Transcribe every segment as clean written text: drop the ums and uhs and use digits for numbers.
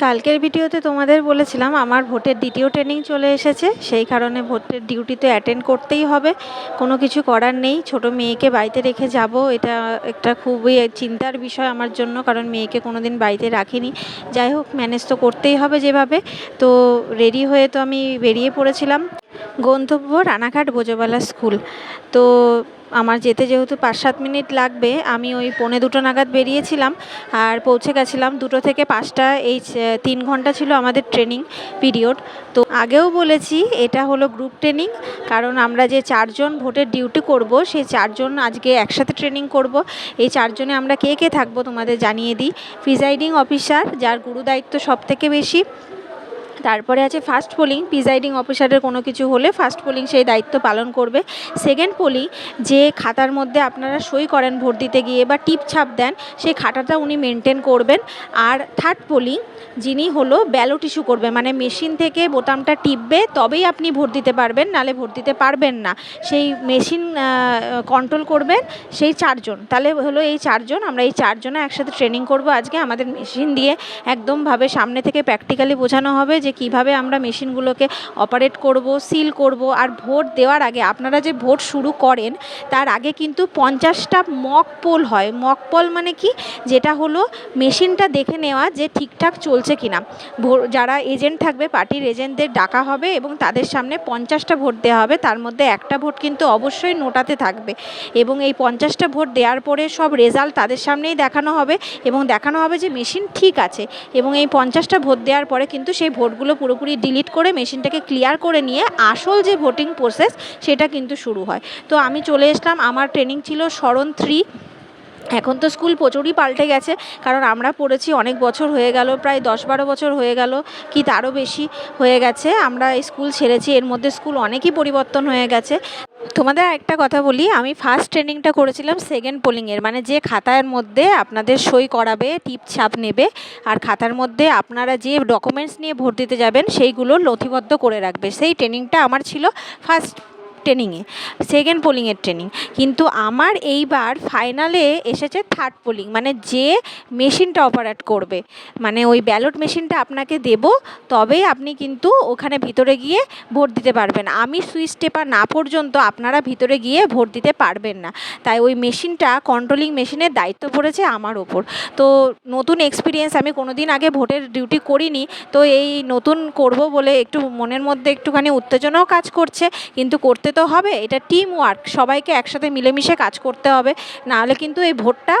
কালকের ভিডিওতে তোমাদের বলেছিলাম আমার ভোটের দ্বিতীয় ট্রেনিং চলে এসেছে, সেই কারণে ভোটের ডিউটি তো অ্যাটেন্ড করতেই হবে, কোনো কিছু করার নেই। ছোট মেয়েকে বাড়িতে রেখে যাব, এটা একটা খুবই চিন্তার বিষয় আমার জন্য, কারণ মেয়েকে কোনো দিন বাড়িতে রাখিনি। যাই হোক, ম্যানেজ তো করতেই হবে যেভাবে। তো রেডি হয়ে তো আমি বেরিয়ে পড়েছিলাম। গন্তব্য রানাঘাট বোঝোবালা স্কুল। তো আমার যেতে যেহেতু 5-7 মিনিট লাগবে, আমি ওই 1:45 নাগাদ বেরিয়েছিলাম আর পৌঁছে গেছিলাম 2টো থেকে 5টা। এই 3 ঘন্টা ছিল আমাদের ট্রেনিং পিরিয়ড। তো আগেও বলেছি এটা হলো গ্রুপ ট্রেনিং, কারণ আমরা যে 4 জন ভোটের ডিউটি করব, সেই 4 জন আজকে একসাথে ট্রেনিং করব। এই 4 জনে আমরা কে কে থাকবো তোমাদের জানিয়ে দিই। প্রিজাইডিং অফিসার, যার গুরুদায়িত্ব সব থেকে বেশি। তারপরে আছে ফার্স্ট পোলিং, প্রিজাইডিং অফিসারের কোনো কিছু হলে ফার্স্ট পোলিং সেই দায়িত্ব পালন করবে। সেকেন্ড পোলিং, যে খাতার মধ্যে আপনারা সই করেন ভোট দিতে গিয়ে বা টিপ ছাপ দেন, সেই খাতাটা উনি মেনটেন করবেন। আর থার্ড পোলিং, যিনি হলো ব্যালট ইস্যু করবে, মানে মেশিন থেকে বোতামটা টিপবে তবেই আপনি ভোট দিতে পারবেন, নালে ভোট দিতে পারবেন না। সেই মেশিন কন্ট্রোল করবেন সেই 4 জন। তাহলে হলো এই 4 জন, আমরা এই 4 জনে একসাথে ট্রেনিং করব আজকে। আমাদের মেশিন দিয়ে একদমভাবে সামনে থেকে প্র্যাকটিক্যালি বোঝানো হবে যে কিভাবে আমরা মেশিনগুলোকে অপারেট করব, সিল করব। আর ভোট দেওয়ার আগে, আপনারা যে ভোট শুরু করেন তার আগে কিন্তু 50টা মক পোল হয়। মক পোল মানে কি, যেটা হলো মেশিনটা দেখে নেওয়া যে ঠিকঠাক চলছে কিনা। যারা এজেন্ট থাকবে, পার্টির এজেন্টদের ডাকা হবে এবং তাদের সামনে 50টা ভোট দেওয়া হবে। তার মধ্যে একটা ভোট কিন্তু অবশ্যই নোটাতে থাকবে, এবং এই 50টা ভোট দেওয়ার পরে সব রেজাল্ট তাদের সামনেই দেখানো হবে এবং দেখানো হবে যে মেশিন ঠিক আছে। এবং এই 50টা ভোট দেওয়ার পরে কিন্তু সেই ভোটগুলো পুরোপুরি ডিলিট করে মেশিনটাকে ক্লিয়ার করে নিয়ে আসল যে ভোটিং প্রসেস সেটা কিন্তু শুরু হয়। তো আমি চলে আসলাম, আমার ট্রেনিং ছিল শরণ 3। এখন তো স্কুল প্রচুরই পাল্টে গেছে, কারণ আমরা পড়েছি অনেক বছর হয়ে গেল, প্রায় 10-12 বছর হয়ে গেল কি তারও বেশি হয়ে গেছে আমরা স্কুল ছেড়েছি। এর মধ্যে স্কুল অনেকই পরিবর্তন হয়ে গেছে। তোমাদের একটা কথা বলি, আমি ফার্স্ট ট্রেনিংটা করেছিলাম সেকেন্ড পোলিংয়ের, মানে যে খাতার মধ্যে আপনাদের সই করাবে, টিপ ছাপ নেবে, আর খাতার মধ্যে আপনারা যে ডকুমেন্টস নিয়ে ভোট দিতে যাবেন সেইগুলো নথিবদ্ধ করে রাখবে। সেই ট্রেনিংটা আমার ছিল ফার্স্ট ট্রেনিংয়ে, সেকেন্ড পোলিংয়ের ট্রেনিং। কিন্তু আমার এইবার ফাইনালে এসেছে থার্ড পোলিং, মানে যে মেশিনটা অপারেট করবে, মানে ওই ব্যালট মেশিনটা আপনাকে দেব, তবেই আপনি কিন্তু ওখানে ভিতরে গিয়ে ভোট দিতে পারবেন। আমি সুইচ টেপা না পর্যন্ত আপনারা ভিতরে গিয়ে ভোট দিতে পারবেন না। তাই ওই মেশিনটা, কন্ট্রোলিং মেশিনের দায়িত্ব পড়েছে আমার ওপর। তো নতুন এক্সপিরিয়েন্স, আমি কোনো দিন আগে ভোটের ডিউটি করিনি, তো এই নতুন করব বলে একটু মনের মধ্যে একটুখানি উত্তেজনাও কাজ করছে, কিন্তু করতে তো হবে। এটা টিম ওয়ার্ক, সবাইকে একসাথে মিলেমিশে কাজ করতে হবে, নাহলে কিন্তু এই ভোটটা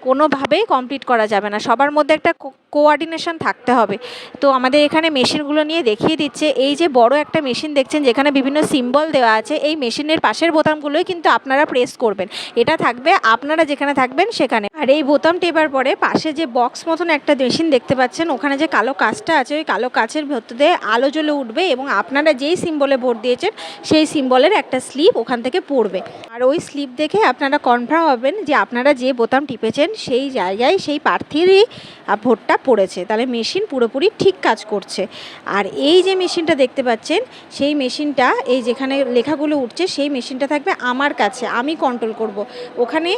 কোনোভাবেই কমপ্লিট করা যাবে না। সবার মধ্যে একটা কোঅর্ডিনেশন থাকতে হবে। তো আমাদের এখানে মেশিনগুলো নিয়ে দেখিয়ে দিচ্ছে। এই যে বড় একটা মেশিন দেখছেন যেখানে বিভিন্ন সিম্বল দেওয়া আছে, এই মেশিনের পাশের বোতামগুলোই কিন্তু আপনারা প্রেস করবেন। এটা থাকবে আপনারা যেখানে থাকবেন সেখানে। আর এই বোতাম টেপার পরে পাশে যে বক্স মতন একটা মেশিন দেখতে পাচ্ছেন, ওখানে যে কালো কাঁচটা আছে, ওই কালো কাঁচের ভেতরে আলো জ্বলে উঠবে এবং আপনারা যেই সিম্বলে ভোট দিয়েছেন সেই সিম্বলের একটা স্লিপ ওখান থেকে পড়বে। আর ওই স্লিপ দেখে আপনারা কনফার্ম হবেন যে আপনারা যে বোতাম টিপেছেন সেই জায়গায় সেই প্রার্থীরই ভোটটা পড়েছে, তাহলে মেশিন পুরোপুরি ঠিক কাজ করছে। আর এই যে মেশিনটা দেখতে পাচ্ছেন, সেই মেশিনটা, এই যেখানে লেখাগুলো উঠছে, সেই মেশিনটা থাকবে আমার কাছে, আমি কন্ট্রোল করব। ওখানে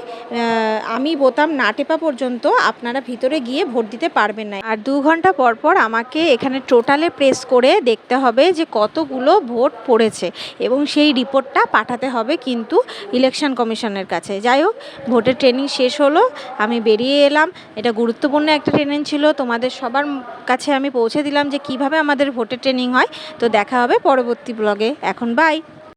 আমি বোতাম না টেপা পর্যন্ত আপনারা ভিতরে গিয়ে ভোট দিতে পারবেন না। আর 2 ঘন্টা পর পর আমাকে এখানে টোটালে প্রেস করে দেখতে হবে যে কতগুলো ভোট পড়েছে, এবং সেই রিপোর্টটা পাঠাতে হবে কিন্তু ইলেকশন কমিশনের কাছে। যাই হোক, ভোটের ট্রেনিং শেষ হলো, আমি বেরিয়ে এলাম। এটা গুরুত্বপূর্ণ একটা ট্রেনিং ছিল, তোমাদের সবার কাছে আমি পৌঁছে দিলাম যে কিভাবে আমাদের ভোটের ট্রেনিং হয়। তো দেখা হবে পরবর্তী ব্লগে। এখন বাই।